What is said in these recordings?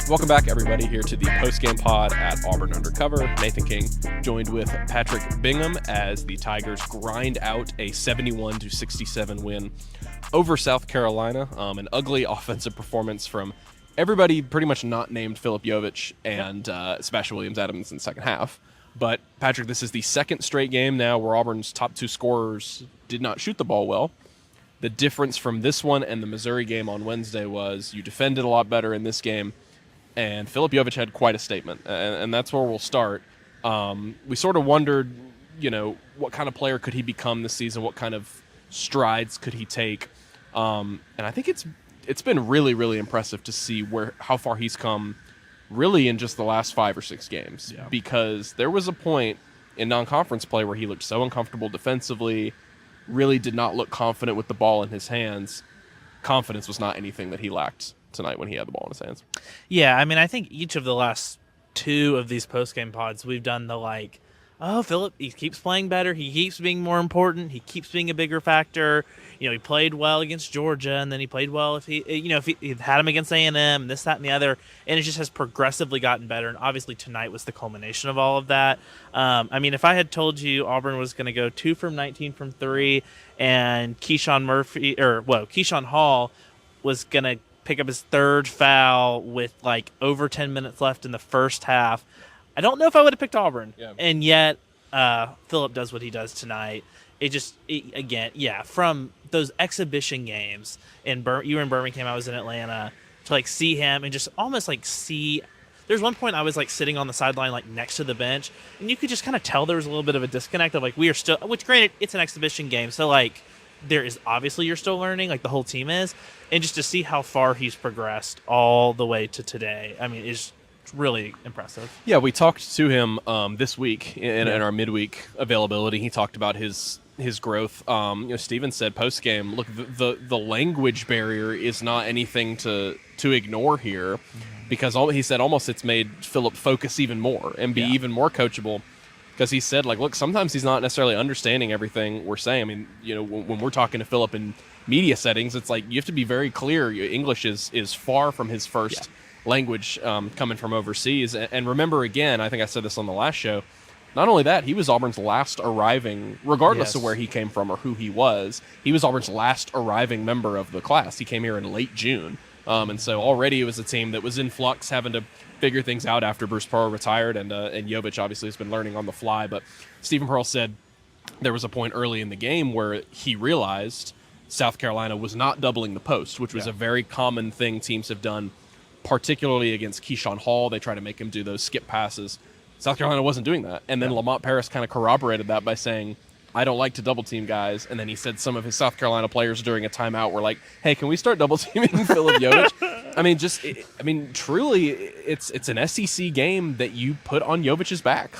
Welcome back, everybody, here to the Postgame pod at Auburn Undercover. Nathan King joined with Patrick Bingham as the Tigers grind out a 71-67 win over South Carolina. An ugly offensive performance from everybody pretty much not named Philip Jovich and Sebastian Williams-Adams in the second half. But, Patrick, this is the second straight game now where Auburn's top two scorers did not shoot the ball well. The difference from this one and the Missouri game on Wednesday was you defended a lot better in this game, and Philip Jovich had quite a statement, and that's where we'll start. We sort of wondered, what kind of player could he become this season? What kind of strides could he take? And I think it's been really, really impressive to see how far he's come really in just the last 5 or 6 games. Yeah. Because there was a point in non-conference play where he looked so uncomfortable defensively, really did not look confident with the ball in his hands. Confidence was not anything that he lacked tonight when he had the ball in his hands. Yeah, I mean, I think each of the last 2 of these post-game pods, we've done the Philip, he keeps playing better, he keeps being more important, he keeps being a bigger factor. He played well against Georgia, and then he played well if he had him against A&M, this, that, and the other, and it just has progressively gotten better, and obviously tonight was the culmination of all of that. If I had told you Auburn was going to go 2 from 19 from 3, and Keyshawn Hall was going to pick up his third foul with over 10 minutes left in the first half, I don't know if I would have picked Auburn. Yeah. And yet, Philip does what he does tonight. From those exhibition games, you were in Birmingham, I was in Atlanta, to see him and just almost see. There's one point I was sitting on the sideline next to the bench, and you could just kind of tell there was a little bit of a disconnect of we are still, which granted it's an exhibition game, so there is obviously you're still learning, the whole team is, and just to see how far he's progressed all the way to today, is really impressive. Yeah, we talked to him this week in our midweek availability. He talked about his growth. Steven said post game, look, the language barrier is not anything to ignore here, because he said almost it's made Philip focus even more and be even more coachable. Because he said, look, sometimes he's not necessarily understanding everything we're saying. When we're talking to Philip in media settings, it's you have to be very clear. English is far from his first language coming from overseas. And remember, again, I think I said this on the last show, not only that, he was Auburn's last arriving, regardless of where he came from or who he was Auburn's last arriving member of the class. He came here in late June. And so already it was a team that was in flux, having to figure things out after Bruce Pearl retired, and Jovich obviously has been learning on the fly. But Stephen Pearl said there was a point early in the game where he realized South Carolina was not doubling the post, which was a very common thing teams have done, particularly against Keyshawn Hall. They try to make him do those skip passes. South Carolina wasn't doing that. And then Lamont Paris kind of corroborated that by saying, I don't like to double team guys. And then he said some of his South Carolina players during a timeout were like, hey, can we start double teaming Philip Jovich? Truly, it's an SEC game that you put on Jovich's back.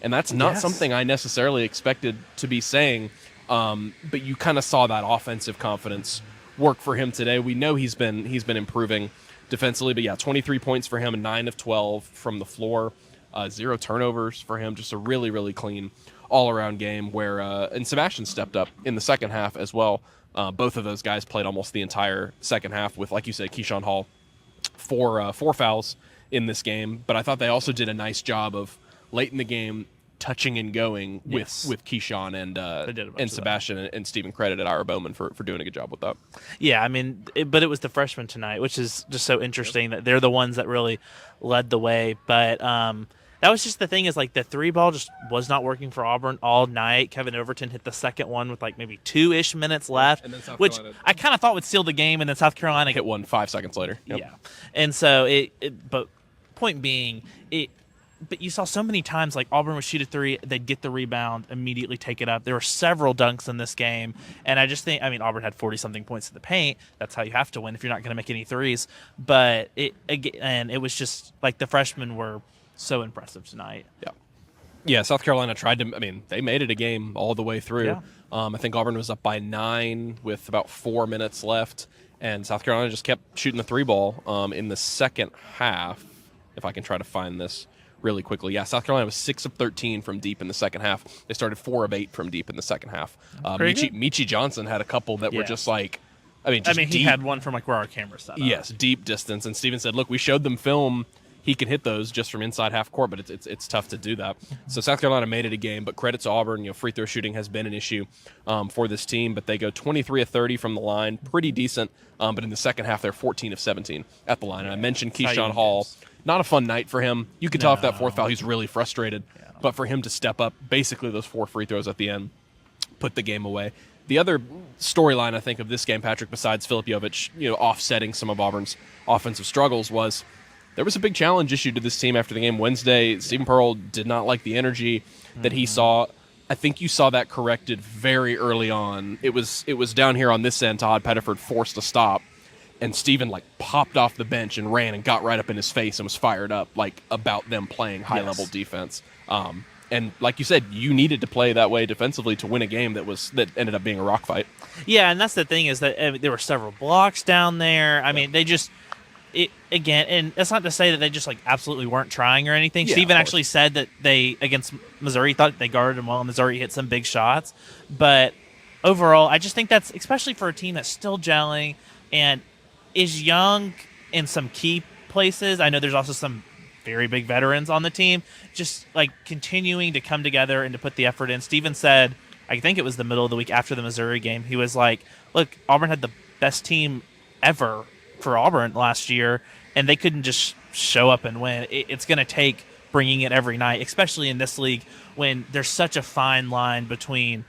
And that's not something I necessarily expected to be saying. But you kind of saw that offensive confidence work for him today. We know he's been improving defensively, but 23 points for him, 9 of 12 from the floor, 0 turnovers for him. Just a really, really clean all-around game where and Sebastian stepped up in the second half as well. Both of those guys played almost the entire second half with, like you said, Keyshawn Hall, four fouls in this game. But I thought they also did a nice job of late in the game touching and going with Keyshawn and Sebastian, and Stephen credited Ira Bowman for doing a good job with that. Yeah, but it was the freshmen tonight, which is just so interesting that they're the ones that really led the way. But that was just the thing is the 3-ball just was not working for Auburn all night. Kevin Overton hit the second one with maybe 2-ish minutes left, which I kind of thought would seal the game, and then South Carolina hit one 5 seconds later. Yep. Yeah, and so but point being, but you saw so many times Auburn would shoot a 3, they'd get the rebound, immediately take it up. There were several dunks in this game, and I just think Auburn had 40-something points in the paint. That's how you have to win if you're not going to make any threes. But it was just the freshmen were so impressive tonight. Yeah, South Carolina tried to. They made it a game all the way through. Yeah. I think Auburn was up by 9 with about 4 minutes left, and South Carolina just kept shooting the 3-ball in the second half. If I can try to find this really quickly. Yeah, South Carolina was 6 of 13 from deep in the second half. They started 4 of 8 from deep in the second half. Michi Johnson had a couple that were just I mean, just he deep, had one from like where our camera set up. yes, deep distance. And Steven said, look, we showed them film. He can hit those just from inside half court, but it's tough to do that. So South Carolina made it a game, but credit to Auburn. Free throw shooting has been an issue for this team, but they go 23 of 30 from the line, pretty decent. But in the second half, they're 14 of 17 at the line. And I mentioned Keyshawn Hall. Not a fun night for him. You could tell off that fourth foul, he's really frustrated. Yeah. But for him to step up, basically those 4 free throws at the end, put the game away. The other storyline, I think, of this game, Patrick, besides Filip Jovic, offsetting some of Auburn's offensive struggles, was there was a big challenge issue to this team after the game Wednesday. Stephen Pearl did not like the energy that he saw. I think you saw that corrected very early on. It was down here on this end. Todd Pettiford forced a stop, and Stephen popped off the bench and ran and got right up in his face and was fired up about them playing high-level defense. And like you said, you needed to play that way defensively to win a game that ended up being a rock fight. Yeah, and that's the thing is that there were several blocks down there. I mean, they just again, and that's not to say that they just absolutely weren't trying or anything. Yeah, Steven actually said that they against Missouri thought they guarded them well, and Missouri hit some big shots. But overall, I just think that's especially for a team that's still gelling and is young in some key places. I know there's also some very big veterans on the team, just continuing to come together and to put the effort in. Steven said, I think it was the middle of the week after the Missouri game, he was like, look, Auburn had the best team ever for Auburn last year, and they couldn't just show up and win. It's going to take bringing it every night, especially in this league when there's such a fine line between,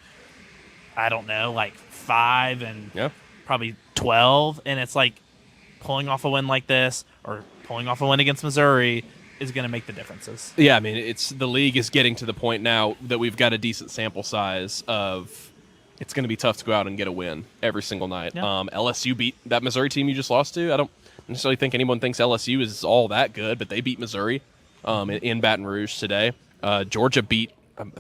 I don't know, 5 and probably 12, and it's pulling off a win like this or pulling off a win against Missouri is going to make the differences. Yeah, I mean, the league is getting to the point now that we've got a decent sample size of it's going to be tough to go out and get a win every single night. Yeah. LSU beat that Missouri team you just lost to. I don't necessarily think anyone thinks LSU is all that good, but they beat Missouri in Baton Rouge today. Georgia beat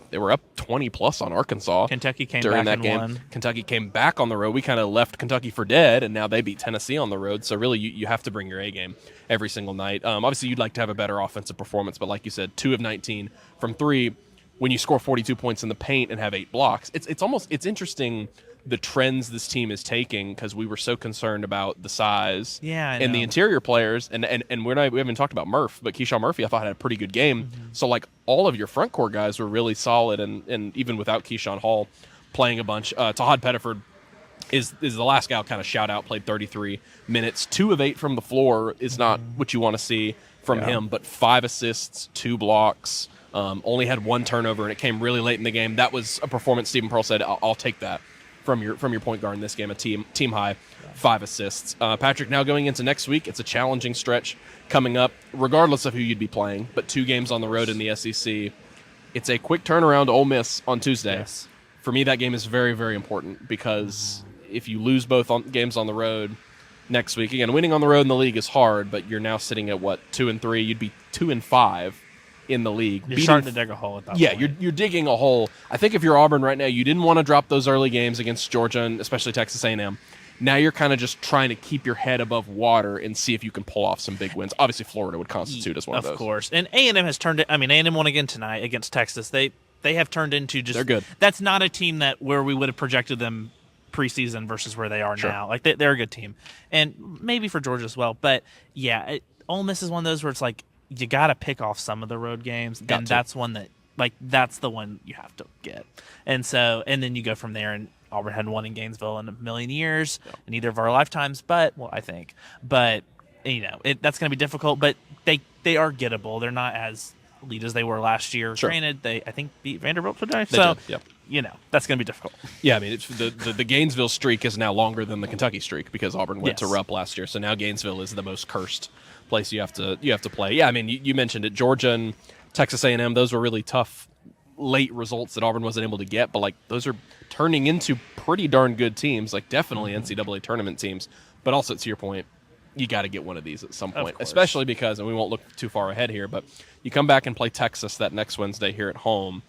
they were up 20-plus on Arkansas. Kentucky came during back that and game. won. Kentucky came back on the road. We kind of left Kentucky for dead, and now they beat Tennessee on the road. So really, you have to bring your A game every single night. Obviously, you'd like to have a better offensive performance, but like you said, 2 of 19 from 3. When you score 42 points in the paint and have 8 blocks, it's interesting the trends this team is taking because we were so concerned about the size and the interior players, and we haven't talked about Murph, but Keyshawn Murphy I thought had a pretty good game. Mm-hmm. So all of your front court guys were really solid, and even without Keyshawn Hall playing a bunch, Todd Pettiford is the last guy I'll kind of shout out. Played 33 minutes, 2 of 8 from the floor is not what you want to see from him, but 5 assists, 2 blocks. Only had 1 turnover, and it came really late in the game. That was a performance Stephen Pearl said, I'll take that from your point guard in this game, a team high 5 assists. Patrick, now going into next week, it's a challenging stretch coming up, regardless of who you'd be playing, but 2 games on the road in the SEC. It's a quick turnaround to Ole Miss on Tuesday. Yes. For me, that game is very, very important because if you lose both games on the road next week, again, winning on the road in the league is hard, but you're now sitting at, 2-3? You'd be 2-5. In the league. You're starting to dig a hole at that point. Yeah, you're digging a hole. I think if you're Auburn right now, you didn't want to drop those early games against Georgia and especially Texas A&M. Now you're kind of just trying to keep your head above water and see if you can pull off some big wins. Obviously, Florida would constitute as one of those. Of course. And A&M has turned it. I mean, A&M won again tonight against Texas. They have turned into just. They're good. That's not a team where we would have projected them preseason versus where they are now. They're a good team. And maybe for Georgia as well. But yeah, Ole Miss is one of those where it's you got to pick off some of the road games, and that's one that that's the one you have to get. And then you go from there. And Auburn hadn't won in Gainesville in a million years, in either of our lifetimes. But I think, that's going to be difficult. But they are gettable. They're not as elite as they were last year. Sure. Granted, they I think beat Vanderbilt today. They did, yep. That's going to be difficult. Yeah, I mean, it's the Gainesville streak is now longer than the Kentucky streak because Auburn went to Rupp last year. So now Gainesville is the most cursed place you have to play. Yeah, I mean, you mentioned it. Georgia and Texas A&M, those were really tough late results that Auburn wasn't able to get, but those are turning into pretty darn good teams, definitely NCAA tournament teams. But also, to your point, you got to get one of these at some point, especially because, and we won't look too far ahead here, but you come back and play Texas that next Wednesday here at home.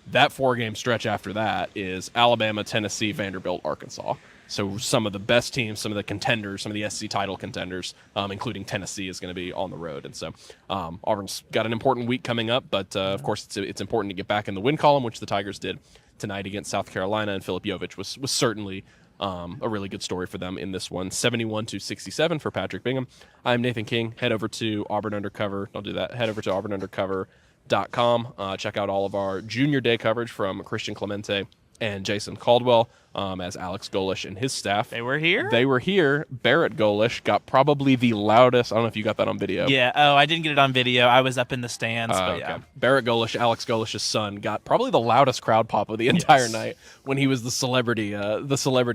That 4-game stretch after that is Alabama, Tennessee, Vanderbilt, Arkansas. So some of the best teams, some of the contenders, some of the SEC title contenders, including Tennessee, is going to be on the road. And so Auburn's got an important week coming up, but of course it's important to get back in the win column, which the Tigers did tonight against South Carolina, and Filip Jovic was certainly A really good story for them in this one. 71-67 for Patrick Bingham. I'm Nathan King. Head over to Auburn Undercover. Don't do that. Head over to auburnundercover.com. Check out all of our junior day coverage from Christian Clemente and Jason Caldwell, as Alex Golish and his staff. They were here? They were here. Barrett Golish got probably the loudest. I don't know if you got that on video. Yeah. Oh, I didn't get it on video. I was up in the stands, but yeah. Barrett Golish, Alex Golish's son, got probably the loudest crowd pop of the entire night when he was the celebrity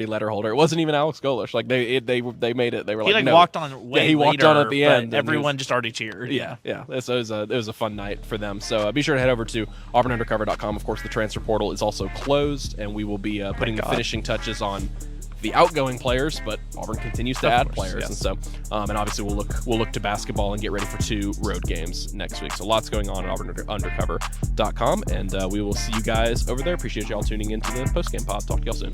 letter holder. It wasn't even Alex Golish. Like they made it. They were he no. walked on way he walked on at the but end. Everyone just already cheered. Yeah. It was a fun night for them. So be sure to head over to auburnundercover.com. Of course, the transfer portal is also closed, and we will be putting the finishing touches on the outgoing players, but Auburn continues to add players, yes. and so and obviously we'll look to basketball and get ready for 2 road games next week. So lots going on at auburnundercover.com, and we will see you guys over there. Appreciate y'all tuning into the postgame pod. Talk to y'all soon.